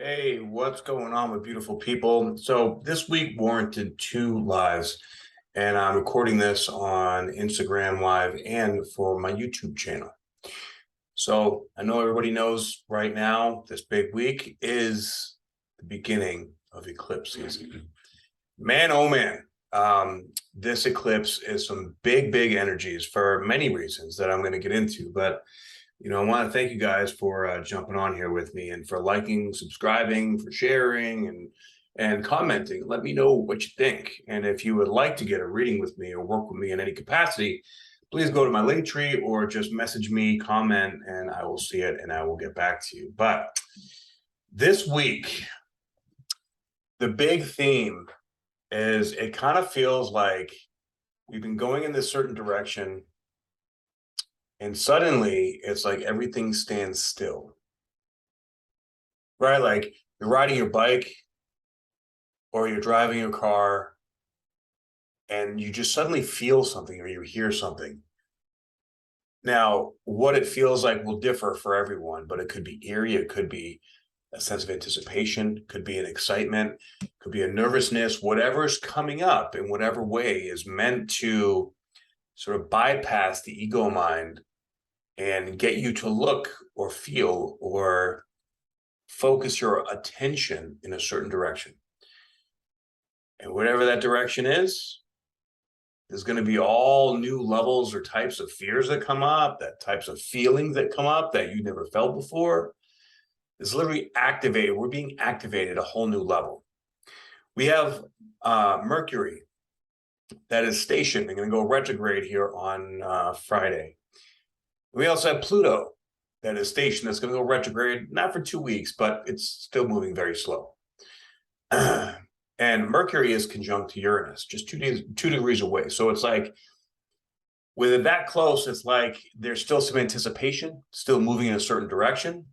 Hey, what's going on with beautiful people? So this week warranted two lives, and I'm recording this on Instagram Live and for my YouTube channel. So I know everybody knows right now this big week is the beginning of eclipse season. Man, oh man, this eclipse is some big energies for many reasons that I'm going to get into, but I want to thank you guys for jumping on here with me and for liking, subscribing, for sharing, and commenting. Let me know what you think. And if you would like to get a reading with me or work with me in any capacity, please go to my Linktree or just message me, comment, and I will see it and I will get back to you. But this week, the big theme is it kind of feels like we've been going in this certain direction, and suddenly it's like everything stands still. Right? Like you're riding your bike or you're driving your car and you just suddenly feel something or you hear something. Now, what it feels like will differ for everyone, but it could be eerie, it could be a sense of anticipation, could be an excitement, could be a nervousness, whatever's coming up in whatever way is meant to sort of bypass the ego mind and get you to look or feel or focus your attention in a certain direction. And whatever that direction is, there's going to be all new levels or types of fears that come up, that types of feelings that come up that you never felt before. It's literally activated. We're being activated at a whole new level. We have Mercury that is stationed and going to go retrograde here on Friday. We also have Pluto that is stationed that's going to go retrograde, not for 2 weeks, but it's still moving very slow. And Mercury is conjunct to Uranus, just 2 degrees away. So it's like, with it that close, it's like there's still some anticipation, still moving in a certain direction,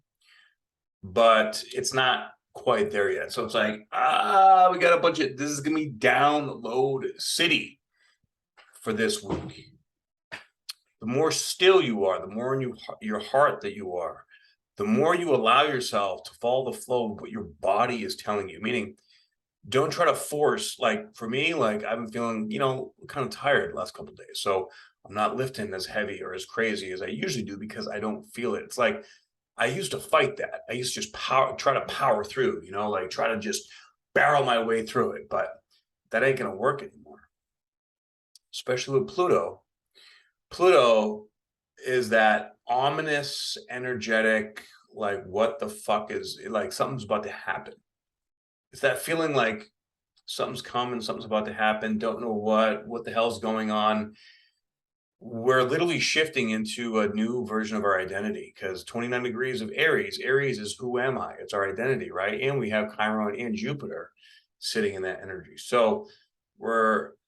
but it's not quite there yet. So it's like, we got a bunch of, this is going to be download city for this week. The more still you are, the more in your heart that you are, the more you allow yourself to follow the flow of what your body is telling you, meaning don't try to force. Like for me, like I've been feeling, kind of tired the last couple of days. So I'm not lifting as heavy or as crazy as I usually do because I don't feel it. It's like I used to fight that. I used to just try to power through, like try to just barrel my way through it. But that ain't gonna work anymore. Especially with Pluto. Pluto is that ominous, energetic, like what the fuck is like something's about to happen. It's that feeling like something's coming, something's about to happen, don't know what the hell's going on. We're literally shifting into a new version of our identity because 29 degrees of Aries is who am I? It's our identity, right? And we have Chiron and Jupiter sitting in that energy. So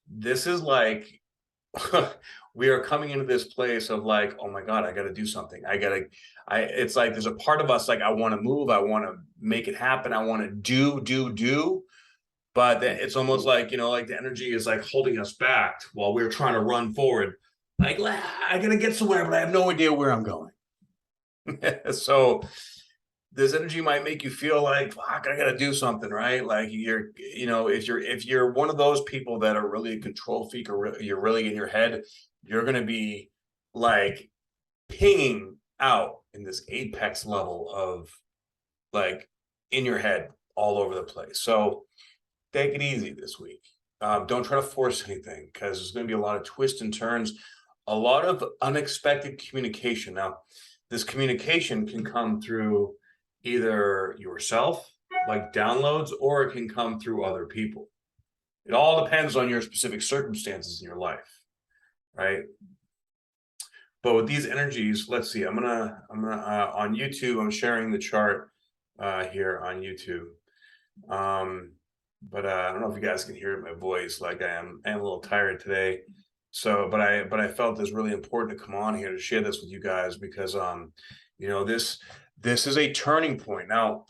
this is like, we are coming into this place of like, oh my God, I got to do something. It's like, there's a part of us like, I want to move. I want to make it happen. I want to do. But then it's almost like, like the energy is like holding us back while we're trying to run forward. Like, I got to get somewhere, but I have no idea where I'm going. So this energy might make you feel like, fuck, I got to do something, right? Like if you're one of those people that are really a control freak or you're really in your head, you're going to be like pinging out in this apex level of like in your head all over the place. So take it easy this week. Don't try to force anything because there's going to be a lot of twists and turns, a lot of unexpected communication. Now, this communication can come through either yourself, like downloads, or it can come through other people. It all depends on your specific circumstances in your life, right? But with these energies, let's see. I'm gonna on YouTube. I'm sharing the chart here on YouTube. But I don't know if you guys can hear my voice. Like I am a little tired today. So, but I felt it's really important to come on here to share this with you guys because this is a turning point. Now,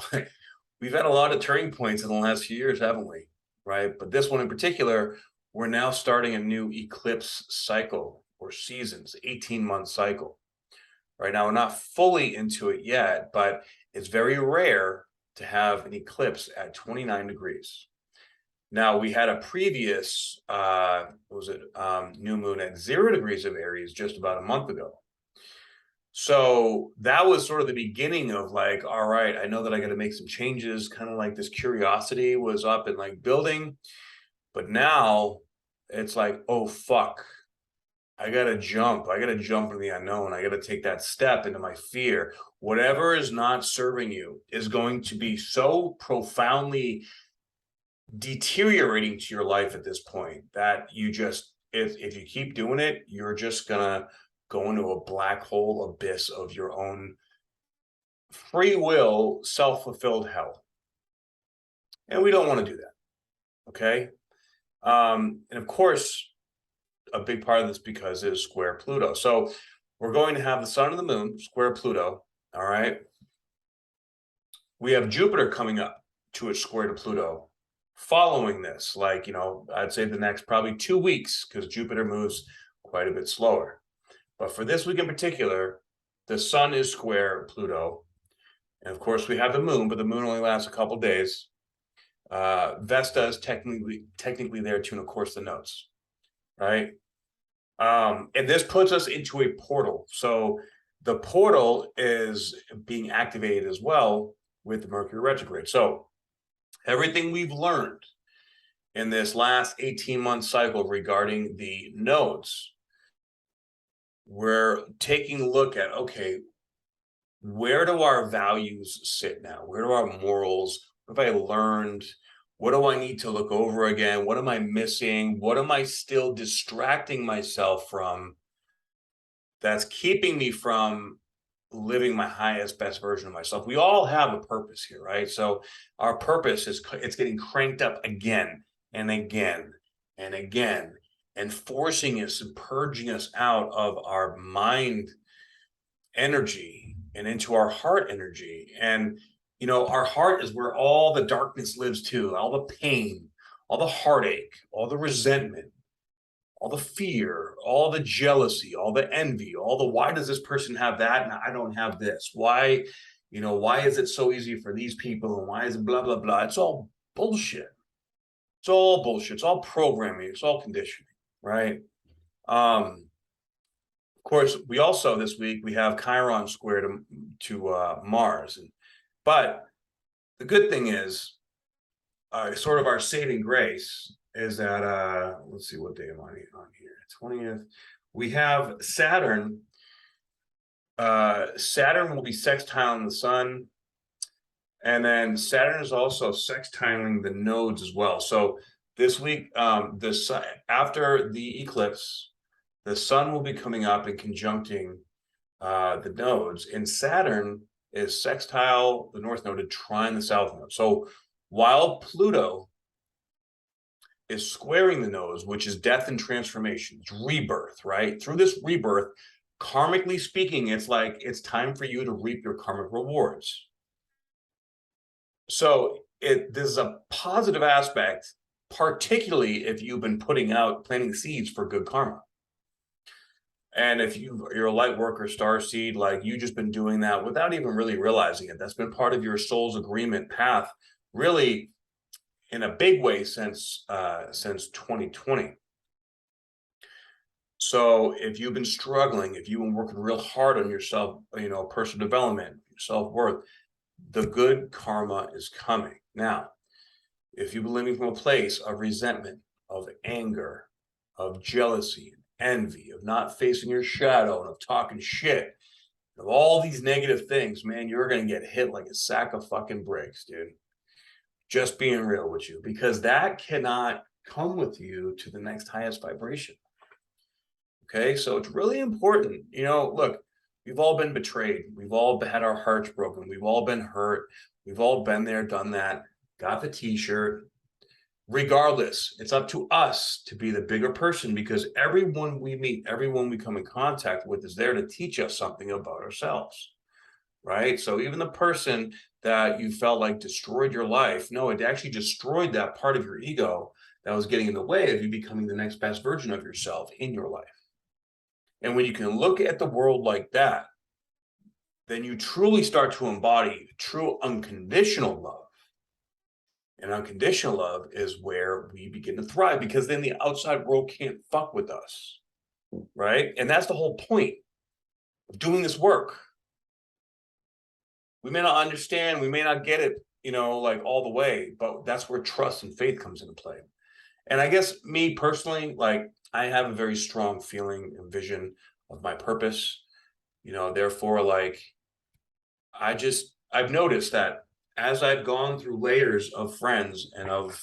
we've had a lot of turning points in the last few years, haven't we? Right. But this one in particular, we're now starting a new eclipse cycle or seasons, 18-month cycle. Right now, we're not fully into it yet, but it's very rare to have an eclipse at 29 degrees. Now, we had a previous, new moon at 0 degrees of Aries just about a month ago. So that was sort of the beginning of like, all right, I know that I got to make some changes, kind of like this curiosity was up and like building. But now it's like, oh, fuck. I got to jump. I got to jump into the unknown. I got to take that step into my fear. Whatever is not serving you is going to be so profoundly deteriorating to your life at this point that you just, if you keep doing it, you're just going to go into a black hole abyss of your own free will, self-fulfilled hell. And we don't want to do that. Okay. And of course, a big part of this because it is square Pluto. So we're going to have the sun and the moon square Pluto. All right. We have Jupiter coming up to its square to Pluto following this, like, you know, I'd say the next probably 2 weeks, because Jupiter moves quite a bit slower. But for this week in particular, the sun is square Pluto. And of course, we have the moon, but the moon only lasts a couple of days. Vesta is technically there to, and of course, the nodes, right? And this puts us into a portal. So the portal is being activated as well with the Mercury retrograde. So everything we've learned in this last 18-month cycle regarding the nodes, we're taking a look at, okay, where do our values sit now? Where do our morals? What have I learned? What do I need to look over again? What am I missing? What am I still distracting myself from that's keeping me from living my highest, best version of myself? We all have a purpose here, right? So our purpose is, it's getting cranked up again and again and again, and forcing us and purging us out of our mind energy and into our heart energy. And, you know, our heart is where all the darkness lives too, all the pain, all the heartache, all the resentment, all the fear, all the jealousy, all the envy, all the, why does this person have that and I don't have this? Why, you know, why is it so easy for these people and why is it blah, blah, blah? It's all bullshit. It's all bullshit. It's all programming. It's all conditioning, right? Of course, we also this week we have Chiron square to Mars, but the good thing is, sort of our saving grace is that let's see what day am I on here. 20th. We have Saturn. Saturn will be sextiling the sun, and then Saturn is also sextiling the nodes as well. So this week, the sun, after the eclipse, the sun will be coming up and conjuncting the nodes, and Saturn is sextile the north node and trine the south node. So while Pluto is squaring the nodes, which is death and transformation, it's rebirth, right? Through this rebirth, karmically speaking, it's like it's time for you to reap your karmic rewards. So this is a positive aspect, particularly if you've been planting seeds for good karma. And if you're a light worker, star seed, like you just been doing that without even really realizing it, that's been part of your soul's agreement path, really in a big way since 2020. So if you've been struggling, if you've been working real hard on yourself, you know, personal development, self-worth, the good karma is coming. Now, if you've been living from a place of resentment, of anger, of jealousy, envy, of not facing your shadow, and of talking shit, of all these negative things, man, you're going to get hit like a sack of fucking bricks, dude. Just being real with you, because that cannot come with you to the next highest vibration. Okay, so it's really important. You know, look, we've all been betrayed. We've all had our hearts broken. We've all been hurt. We've all been there, done that, got the t-shirt. Regardless, it's up to us to be the bigger person, because everyone we meet, everyone we come in contact with is there to teach us something about ourselves, right? So even the person that you felt like destroyed your life, no, it actually destroyed that part of your ego that was getting in the way of you becoming the next best version of yourself in your life. And when you can look at the world like that, then you truly start to embody true unconditional love. And unconditional love is where we begin to thrive, because then the outside world can't fuck with us, right? And that's the whole point of doing this work. We may not understand, we may not get it, like all the way, but that's where trust and faith comes into play. And I guess me personally, like, I have a very strong feeling and vision of my purpose, therefore, like, I've noticed that as I've gone through layers of friends and of,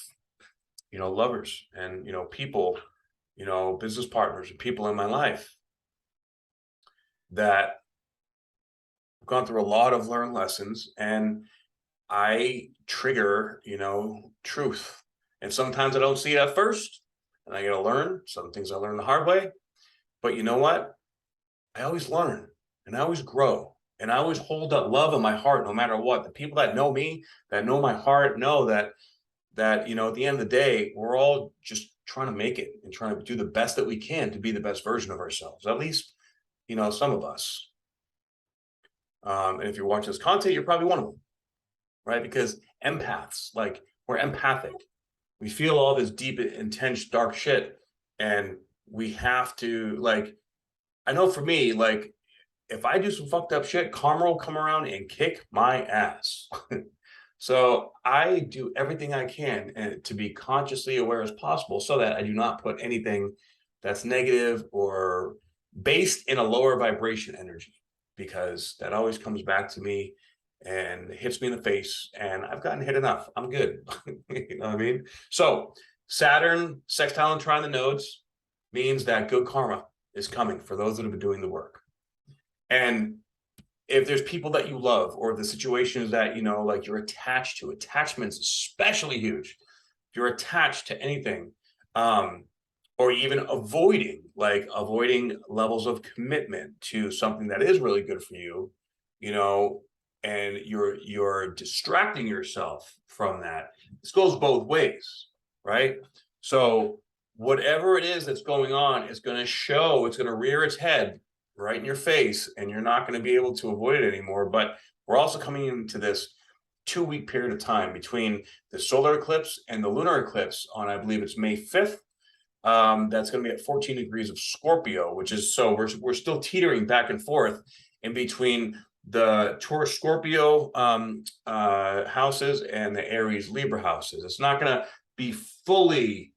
lovers and, people, business partners and people in my life, that I've gone through a lot of learned lessons, and I trigger, truth. And sometimes I don't see it at first, and I got to learn. Some things I learn the hard way. But you know what? I always learn, and I always grow, and I always hold that love in my heart no matter what. The people that know me, that know my heart, know that at the end of the day, we're all just trying to make it and trying to do the best that we can to be the best version of ourselves. At least, some of us. And if you're watching this content, you're probably one of them, right? Because empaths, like, we're empathic. We feel all this deep, intense, dark shit, and we have to, like, I know for me, like, if I do some fucked up shit, karma will come around and kick my ass. So I do everything I can to be consciously aware as possible, so that I do not put anything that's negative or based in a lower vibration energy, because that always comes back to me and hits me in the face, and I've gotten hit enough. I'm good. You know what I mean? So Saturn sextile and trine the nodes means that good karma is coming for those that have been doing the work. And if there's people that you love, or the situations that, like, you're attached to, attachment's especially huge. If you're attached to anything, or even avoiding levels of commitment to something that is really good for you, and you're distracting yourself from that. This goes both ways, right? So whatever it is that's going on is going to show, it's going to rear its head right in your face, and you're not going to be able to avoid it anymore. But we're also coming into this 2-week period of time between the solar eclipse and the lunar eclipse on, I believe it's May 5th. That's going to be at 14 degrees of Scorpio, which is, so we're still teetering back and forth in between the Taurus Scorpio houses and the Aries Libra houses. It's not going to be fully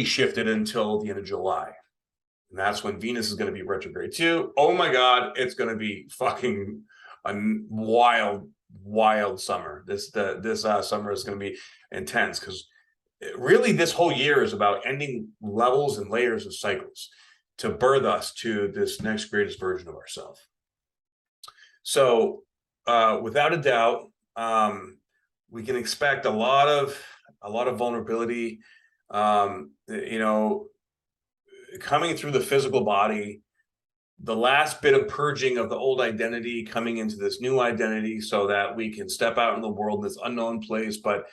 shifted until the end of July. And that's when Venus is going to be retrograde too. Oh my God, it's going to be fucking a wild summer. This summer is going to be intense, because really this whole year is about ending levels and layers of cycles to birth us to this next greatest version of ourselves. So without a doubt, we can expect a lot of vulnerability, coming through the physical body, the last bit of purging of the old identity, coming into this new identity, so that we can step out in the world in this unknown place. But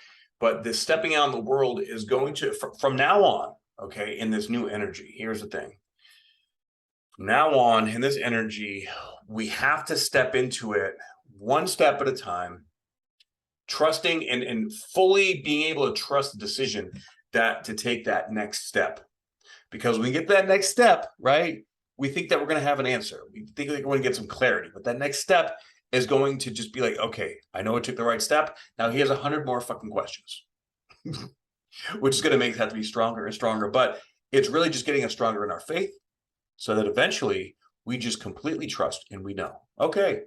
this stepping out in the world is going to, from now on, okay, in this new energy, here's the thing. From now on, in this energy, we have to step into it one step at a time, trusting and fully being able to trust the decision to take that next step. Because when we get that next step, right, we think that we're going to have an answer. We think we're going to get some clarity. But that next step is going to just be like, okay, I know I took the right step. Now he has 100 more fucking questions, which is going to make that to be stronger and stronger. But it's really just getting us stronger in our faith, so that eventually we just completely trust, and we know, okay,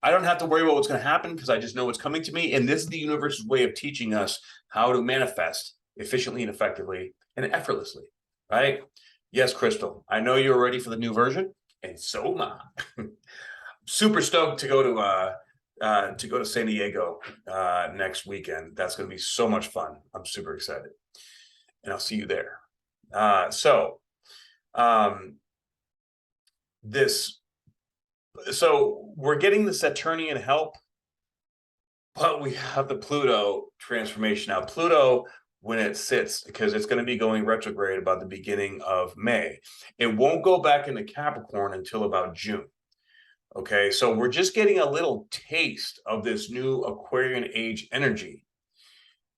I don't have to worry about what's going to happen, because I just know what's coming to me. And this is the universe's way of teaching us how to manifest efficiently and effectively and effortlessly. Right? Yes, Crystal, I know you're ready for the new version, and so am I. Super stoked to go to San Diego next weekend. That's going to be so much fun. I'm super excited, and I'll see you there. So we're getting the Saturnian help, but we have the Pluto transformation. Now, Pluto, when it sits, because it's going to be going retrograde about the beginning of May, it won't go back into Capricorn until about June. Okay, so we're just getting a little taste of this new Aquarian age energy.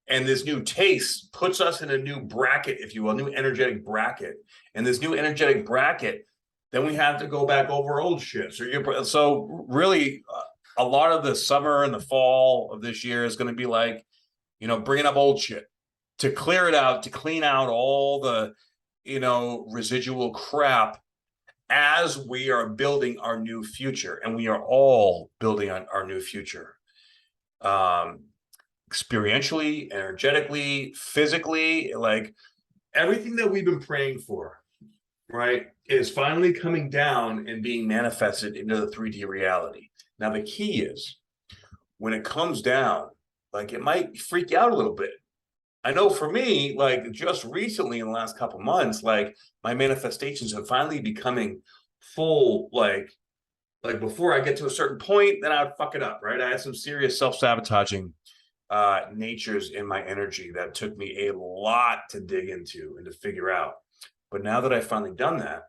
And this new taste puts us in a new bracket, if you will, new energetic bracket. And this new energetic bracket, then we have to go back over old shit. So really, a lot of the summer and the fall of this year is going to be like, bringing up old shit to clear it out, to clean out all the, residual crap as we are building our new future. And we are all building on our new future. Experientially, energetically, physically, like everything that we've been praying for, right, is finally coming down and being manifested into the 3D reality. Now, the key is when it comes down, like it might freak you out a little bit. I know for me, like just recently in the last couple months, like my manifestations have finally becoming full, like before I get to a certain point, then I would fuck it up, right? I had some serious self-sabotaging natures in my energy that took me a lot to dig into and to figure out. But now that I've finally done that,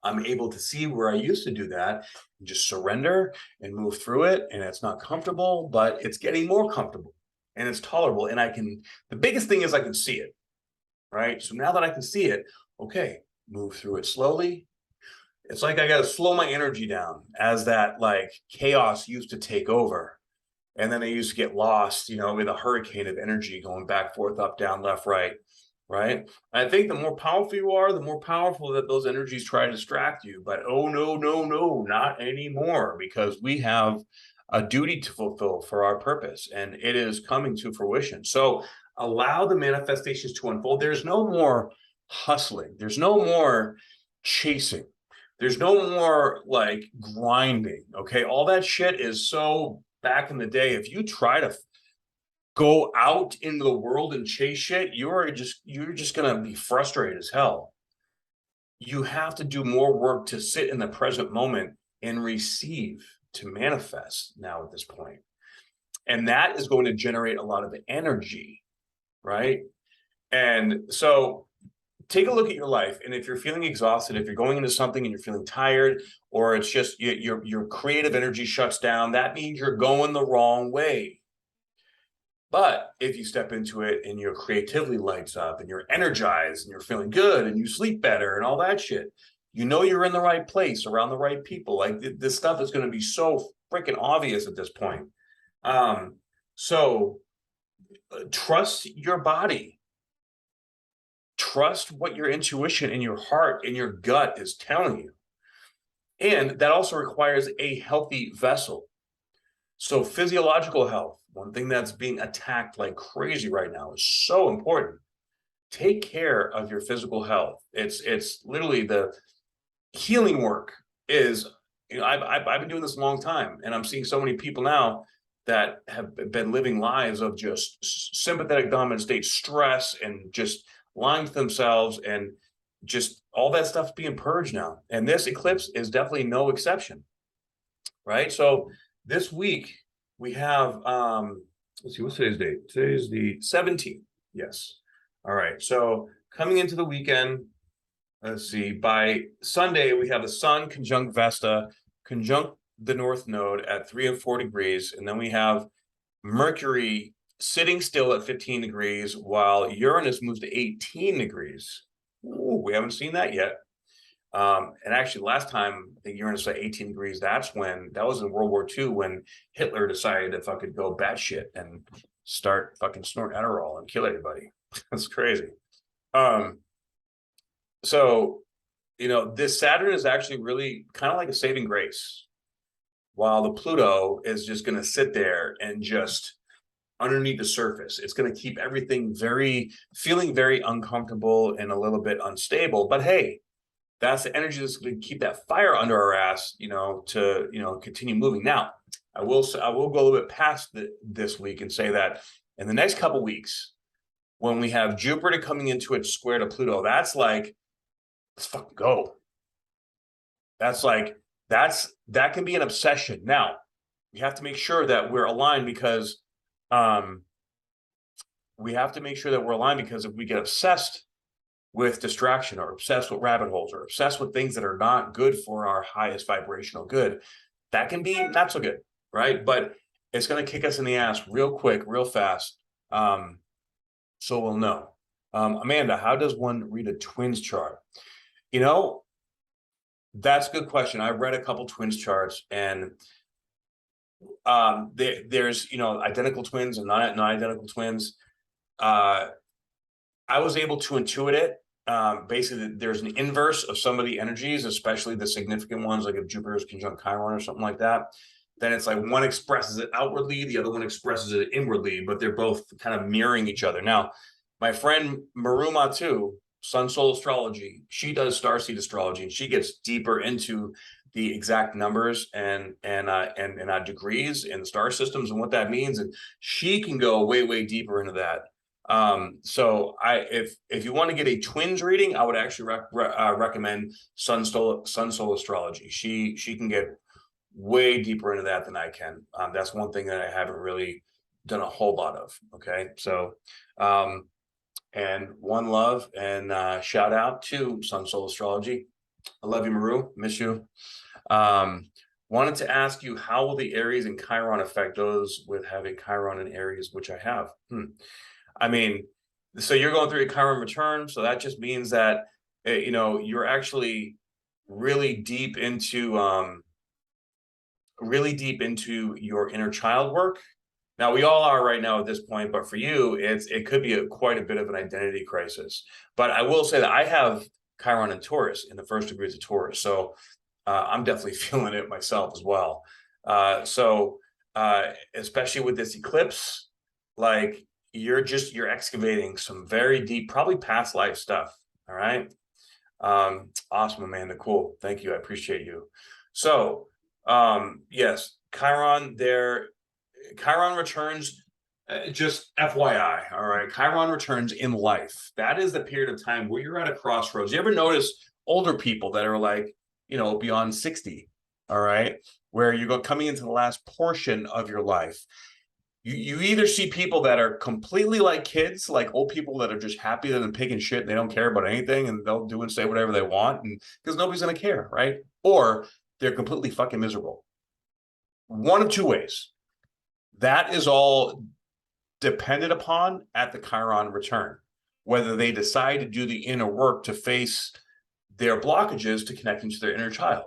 I'm able to see where I used to do that and just surrender and move through it. And it's not comfortable, but it's getting more comfortable and it's tolerable. And the biggest thing is I can see it, right? So now that I can see it, okay, move through it slowly. It's like I got to slow my energy down as that like chaos used to take over. And then I used to get lost, with a hurricane of energy going back, forth, up, down, left, right. And I think the more powerful you are, the more powerful that those energies try to distract you. But oh, no, no, no, not anymore, because we have a duty to fulfill for our purpose, and it is coming to fruition. So allow the manifestations to unfold. There's no more hustling. There's no more chasing. There's no more like grinding. Okay. All that shit is so back in the day. If you try to go out into the world and chase shit, you're just gonna be frustrated as hell. You have to do more work to sit in the present moment and receive, to manifest now at this point. And that is going to generate a lot of energy, right? And so take a look at your life. And if you're feeling exhausted, if you're going into something and you're feeling tired, or it's just your creative energy shuts down, that means you're going the wrong way. But if you step into it and your creativity lights up and you're energized and you're feeling good and you sleep better and all that shit, you're in the right place around the right people. Like this stuff is going to be so freaking obvious at this point. So trust your body. Trust what your intuition and your heart and your gut is telling you. And that also requires a healthy vessel. So physiological health, one thing that's being attacked like crazy right now, is so important. Take care of your physical health. It's literally the healing work is, I've been doing this a long time, and I'm seeing so many people now that have been living lives of just sympathetic dominant state stress and just lying to themselves, and just all that stuff's being purged now. And this eclipse is definitely no exception, right? So this week we have, let's see, what's today's date? Today's the 17th. Yes. All right. So coming into the weekend, let's see, by Sunday, we have the sun conjunct Vesta, conjunct the North Node at 3 and 4 degrees. And then we have Mercury sitting still at 15 degrees while Uranus moves to 18 degrees. Ooh, we haven't seen that yet. And actually, last time the Uranus at 18 degrees, that was in World War II when Hitler decided to fucking go batshit and start fucking snorting Adderall and kill everybody. That's crazy. So, this Saturn is actually really kind of like a saving grace, while the Pluto is just going to sit there and just underneath the surface. It's going to keep everything feeling very uncomfortable and a little bit unstable. But hey, that's the energy that's going to keep that fire under our ass, to continue moving. Now, I will go a little bit past this week and say that in the next couple of weeks, when we have Jupiter coming into its square to Pluto, that's like, let's fucking go. That can be an obsession. Now, we have to make sure that we're aligned, because if we get obsessed with distraction, or obsessed with rabbit holes, or obsessed with things that are not good for our highest vibrational good, that can be not so good, right? But it's going to kick us in the ass real quick, real fast. So we'll know. Amanda, how does one read a twins chart? You know, that's a good question. I've read a couple twins charts, and there's, identical twins and non-identical twins. I was able to intuit it. Basically, there's an inverse of some of the energies, especially the significant ones, like if Jupiter is conjunct Chiron or something like that. Then it's like one expresses it outwardly, the other one expresses it inwardly, but they're both kind of mirroring each other. Now, my friend Maruma too, Sun Soul Astrology, she does starseed astrology, and she gets deeper into the exact numbers and degrees in the star systems and what that means, and she can go way deeper into that. So if you want to get a twins reading, I would actually recommend Sun Soul Astrology. She can get way deeper into that than I can. That's one thing that I haven't really done a whole lot of. Okay, so and one love and shout out to Sun Soul Astrology. I love you, Maru. Miss you. Wanted to ask you, how will the Aries and Chiron affect those with having Chiron and Aries, which I have? I mean, so you're going through a Chiron return, so that just means that you're actually really deep into your inner child work. Now, we all are right now at this point, but for you, it could be quite a bit of an identity crisis. But I will say that I have Chiron and Taurus in the first degrees of Taurus, so I'm definitely feeling it myself as well. So especially with this eclipse, like you're excavating some very deep, probably past life stuff. All right. Awesome, Amanda. Cool. Thank you. I appreciate you. So yes, Chiron returns, just FYI. All right. Chiron returns in life. That is the period of time where you're at a crossroads. You ever notice older people that are like, beyond 60, all right, where you're coming into the last portion of your life. You either see people that are completely like kids, like old people that are just happy than pig and shit, and they don't care about anything, and they'll do and say whatever they want, and because nobody's going to care, right? Or they're completely fucking miserable. One of two ways. That is all dependent upon at the Chiron return, whether they decide to do the inner work to face their blockages to connect into their inner child.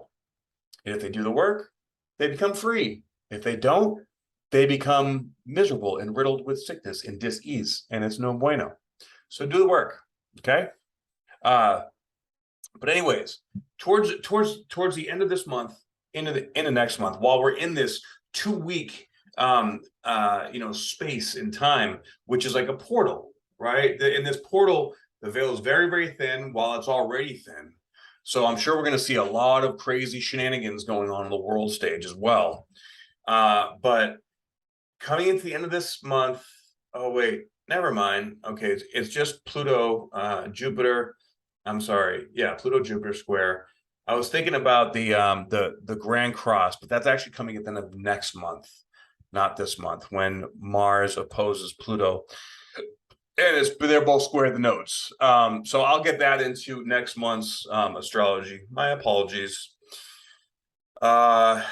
And if they do the work, they become free. If they don't, they become miserable and riddled with sickness and dis-ease, and it's no bueno. So do the work, okay? But anyways, towards the end of this month, into the next month, while we're in this 2-week space in time, which is like a portal, right? In this portal, the veil is very thin while it's already thin. So I'm sure we're going to see a lot of crazy shenanigans going on in the world stage as well. But coming into the end of this month, oh wait, never mind. Okay, it's just Pluto, Jupiter. I'm sorry, yeah, Pluto Jupiter square. I was thinking about the Grand Cross, but that's actually coming at the end of next month, not this month, when Mars opposes Pluto. And they're both square the nodes. So I'll get that into next month's astrology. My apologies. But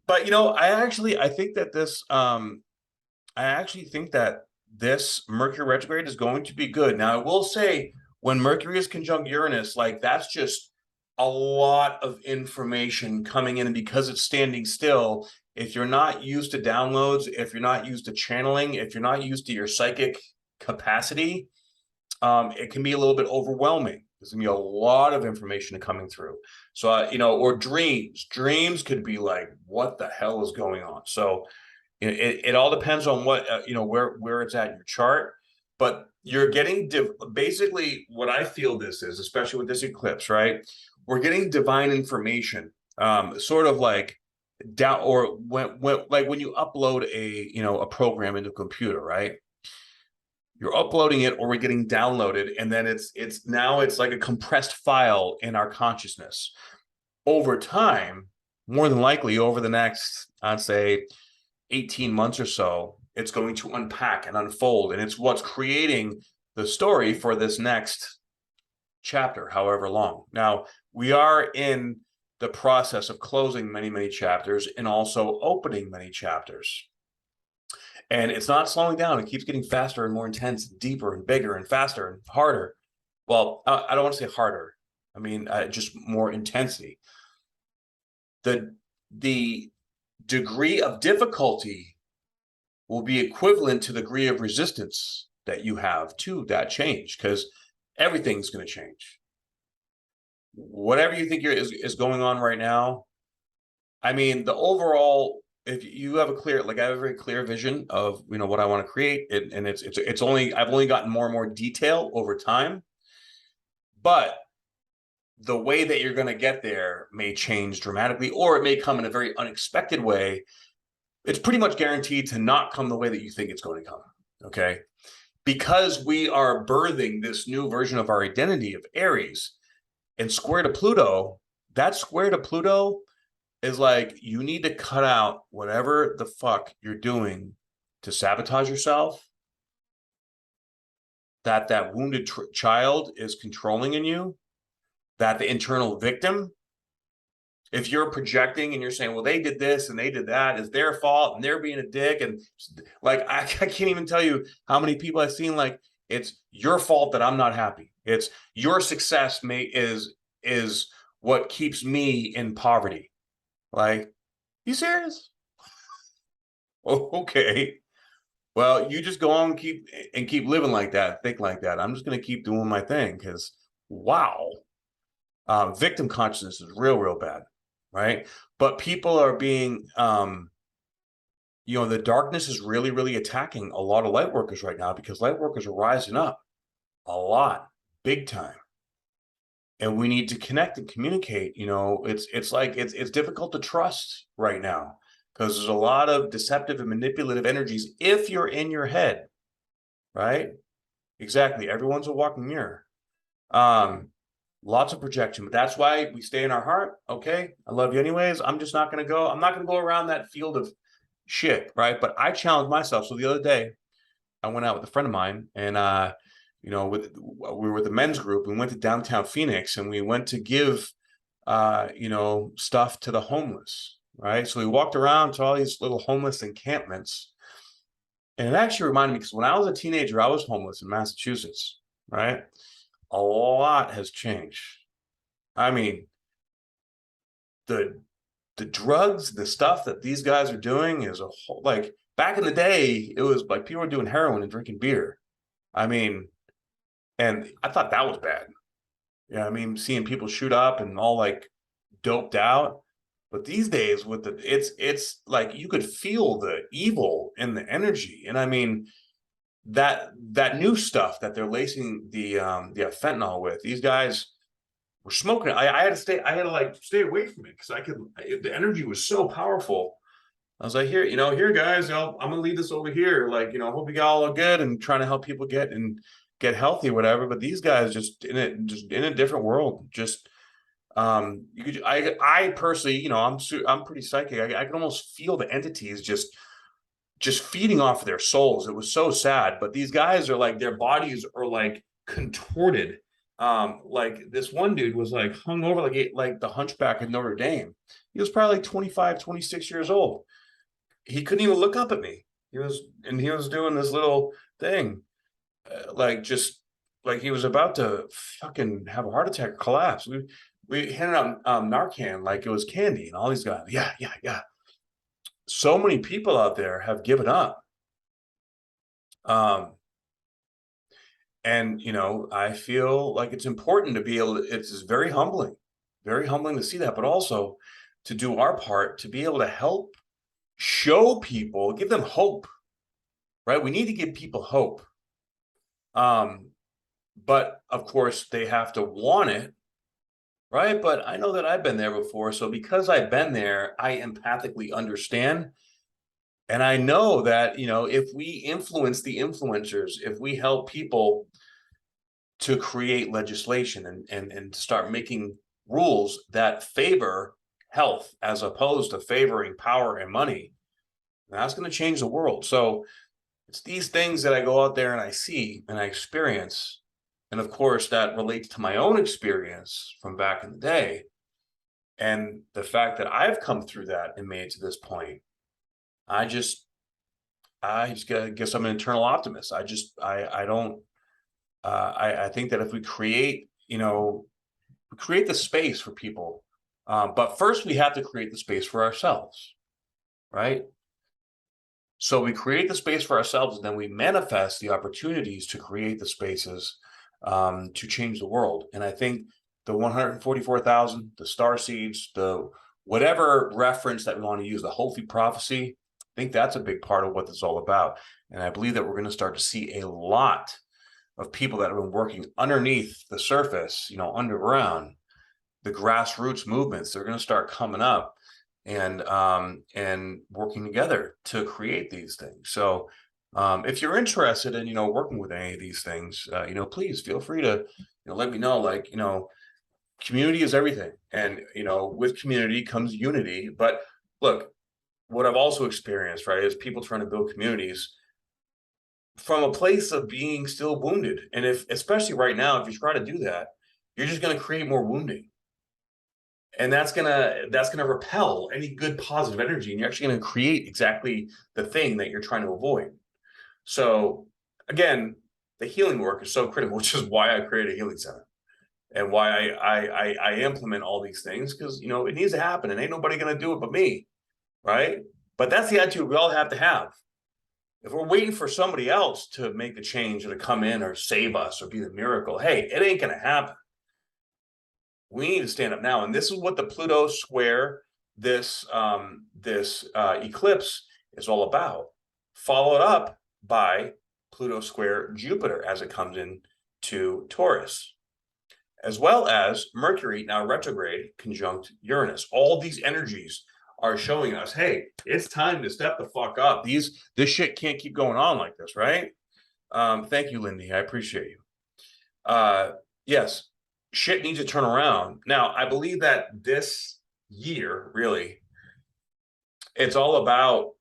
I think that this Mercury retrograde is going to be good. Now, I will say, when Mercury is conjunct Uranus, like that's just a lot of information coming in, and because it's standing still, if you're not used to downloads, if you're not used to channeling, if you're not used to your psychic capacity, it can be a little bit overwhelming. There's gonna be a lot of information coming through. So or dreams could be like, what the hell is going on? So it all depends on what where it's at in your chart, but you're getting basically what I feel this is, especially with this eclipse, right? We're getting divine information, sort of like down, or when you upload a program into a computer, right? You're uploading it, or we're getting downloaded, and then it's like a compressed file in our consciousness. Over time, more than likely over the next, I'd say, 18 months or so, it's going to unpack and unfold, and it's what's creating the story for this next chapter, however long. Now, we are in the process of closing many, many chapters and also opening many chapters. And it's not slowing down. It keeps getting faster and more intense, and deeper and bigger and faster and harder. Well, I don't want to say harder. I mean, just more intensity. The degree of difficulty will be equivalent to the degree of resistance that you have to that change, because everything's going to change. Whatever you think is going on right now, I mean, the overall, if you have a clear, like I have a very clear vision of, you know, what I want to create, and it's only, I've only gotten more and more detail over time, but the way that you're going to get there may change dramatically, or it may come in a very unexpected way. It's pretty much guaranteed to not come the way that you think it's going to come. Okay. Because we are birthing this new version of our identity of Aries and square to Pluto, that square to Pluto is like, you need to cut out whatever the fuck you're doing to sabotage yourself, that wounded child is controlling in you, that the internal victim, if you're projecting and you're saying, well, they did this and they did that, it's their fault and they're being a dick. And like, I can't even tell you how many people I've seen, like, it's your fault that I'm not happy. It's your success is what keeps me in poverty. Like, you serious? Oh, okay. Well, you just go on and keep living like that, think like that. I'm just going to keep doing my thing, because wow. Victim consciousness is real bad, right? But people are being, you know, the darkness is really attacking a lot of light workers right now, because light workers are rising up a lot, big time. And we need to connect and communicate. You know, it's like, it's difficult to trust right now, because there's a lot of deceptive and manipulative energies if you're in your head, right? Exactly. Everyone's a walking mirror. Lots of projection, but that's why we stay in our heart. Okay, I love you anyways. I'm just not going to go. I'm not going to go around that field of shit, right? But I challenged myself. So the other day, I went out with a friend of mine, and you know, we were with the men's group. We went to downtown Phoenix, and we went to give, you know, stuff to the homeless, right? So we walked around to all these little homeless encampments, and it actually reminded me, because when I was a teenager, I was homeless in Massachusetts, right? A lot has changed. I mean, the drugs, the stuff that these guys are doing is a whole, like, back in the day, it was like people were doing heroin and drinking beer. I mean, and I thought that was bad. Yeah, I mean, seeing people shoot up and all like doped out. But these days, with it's like you could feel the evil in the energy. And I mean, that new stuff that they're lacing the fentanyl with, these guys were smoking it. I had to like stay away from it, because the energy was so powerful. I was like, here guys, I'm gonna leave this over here, like, hope you got all good, and trying to help people get healthy or whatever. But these guys just in a different world. Just you could, I personally, I'm pretty psychic. I can almost feel the entities just feeding off of their souls. It was so sad. But these guys are like, their bodies are like contorted. Like this one dude was like hung over like the Hunchback of Notre Dame. He was probably like 25, 26 years old. He couldn't even look up at me. He was doing this little thing, just like he was about to fucking have a heart attack or collapse. We handed out Narcan like it was candy, and all these guys, yeah. So many people out there have given up. And I feel like it's important to be able to, it's very humbling to see that, but also to do our part to be able to help show people, give them hope, right? We need to give people hope. But of course they have to want it, right? But I know that I've been there before. So because I've been there, I empathically understand. And I know that, if we influence the influencers, if we help people to create legislation and to start making rules that favor health as opposed to favoring power and money, that's going to change the world. So it's these things that I go out there and I see and I experience And of course, that relates to my own experience from back in the day. And the fact that I've come through that and made it to this point, I just guess I'm an internal optimist. I don't, I think that if we create, create the space for people, but first we have to create the space for ourselves, right? So we create the space for ourselves, and then we manifest the opportunities to create the spaces to change the world. And I think the 144,000, the star seeds, the whatever reference that we want to use, the Hopi prophecy, I think that's a big part of what this is all about. And I believe that we're going to start to see a lot of people that have been working underneath the surface, underground, the grassroots movements. They're going to start coming up and working together to create these things. So if you're interested in working with any of these things, please feel free to let me know. Like, community is everything, and with community comes unity. But look, what I've also experienced, right, is people trying to build communities from a place of being still wounded. And especially right now, if you try to do that, you're just going to create more wounding. And that's gonna repel any good positive energy, and you're actually going to create exactly the thing that you're trying to avoid. So again, the healing work is so critical, which is why I created a healing center and why I implement all these things, because it needs to happen, and ain't nobody going to do it but me, right? But that's the attitude we all have to have. If we're waiting for somebody else to make the change or to come in or save us or be the miracle, hey, it ain't going to happen. We need to stand up now. And this is what the Pluto square, this eclipse is all about. Followed up by Pluto square Jupiter as it comes in to Taurus, as well as Mercury now retrograde conjunct Uranus. All these energies are showing us, hey, it's time to step the fuck up. This shit can't keep going on like this, right? Thank you, Lindy. I appreciate you. Yes, shit needs to turn around. Now, I believe that this year, really, it's all about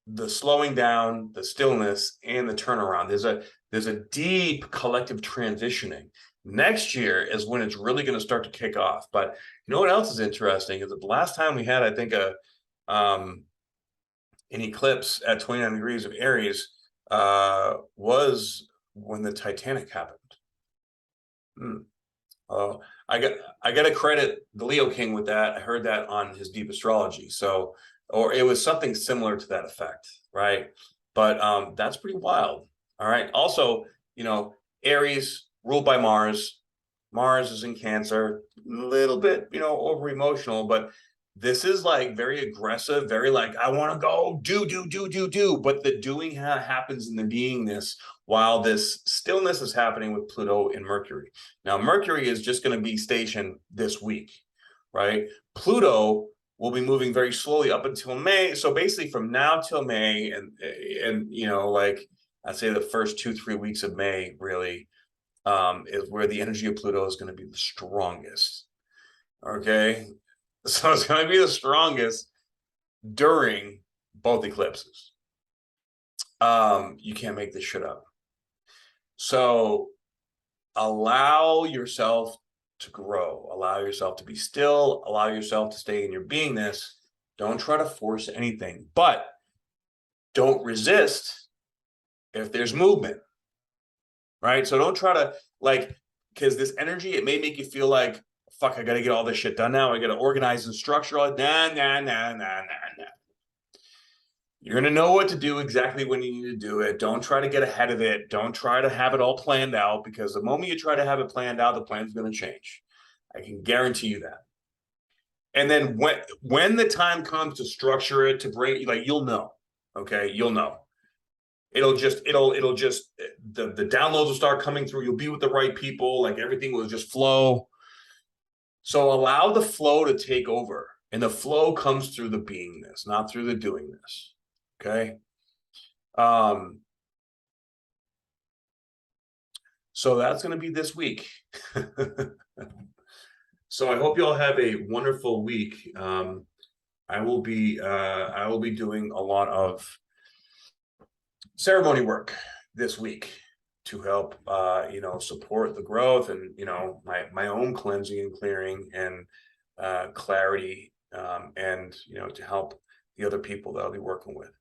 the slowing down, the stillness, and the turnaround. There's a deep collective transitioning. Next year is when it's really going to start to kick off. But you know what else is interesting is that the last time we had, I think, an eclipse at 29 degrees of Aries was when the Titanic happened. I got to credit the Leo King with that. I heard that on his Deep Astrology. So, or it was something similar to that effect, right? But that's pretty wild. All right. Also, Aries ruled by Mars. Mars is in Cancer, a little bit, over emotional, but this is like very aggressive, very like, I want to go do. But the doing happens in the beingness while this stillness is happening with Pluto and Mercury. Now, Mercury is just going to be stationed this week, right? Pluto will be moving very slowly up until May. So basically from now till May and like I'd say the first 2-3 weeks of May really is where the energy of Pluto is going to be the strongest. Okay. So it's going to be the strongest during both eclipses. You can't make this shit up. So allow yourself to grow, allow yourself to be still, allow yourself to stay in your beingness. Don't try to force anything, but don't resist if there's movement, right? So don't try to because this energy, it may make you feel like, fuck, I got to get all this shit done now. I got to organize and structure all it. Nah. You're going to know what to do exactly when you need to do it. Don't try to get ahead of it. Don't try to have it all planned out, because the moment you try to have it planned out, the plan's going to change. I can guarantee you that. And then when the time comes to structure it, to bring, you'll know. Okay, you'll know. It'll just the downloads will start coming through. You'll be with the right people. Like everything will just flow. So allow the flow to take over, and the flow comes through the beingness, not through the doingness. Okay. So that's going to be this week. So I hope you all have a wonderful week. I will be doing a lot of ceremony work this week. to help, support the growth and, my own cleansing and clearing and clarity, and, to help the other people that I'll be working with.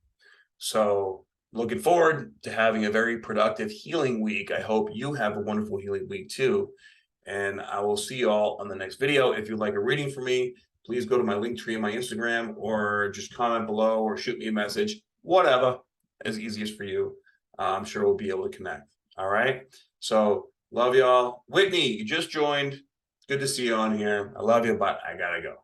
So looking forward to having a very productive healing week. I hope you have a wonderful healing week too. And I will see you all on the next video. If you'd like a reading from me, please go to my Linktree on my Instagram, or just comment below or shoot me a message, whatever is easiest for you. I'm sure we'll be able to connect. All right. So love y'all. Whitney, you just joined. Good to see you on here. I love you, but I gotta go.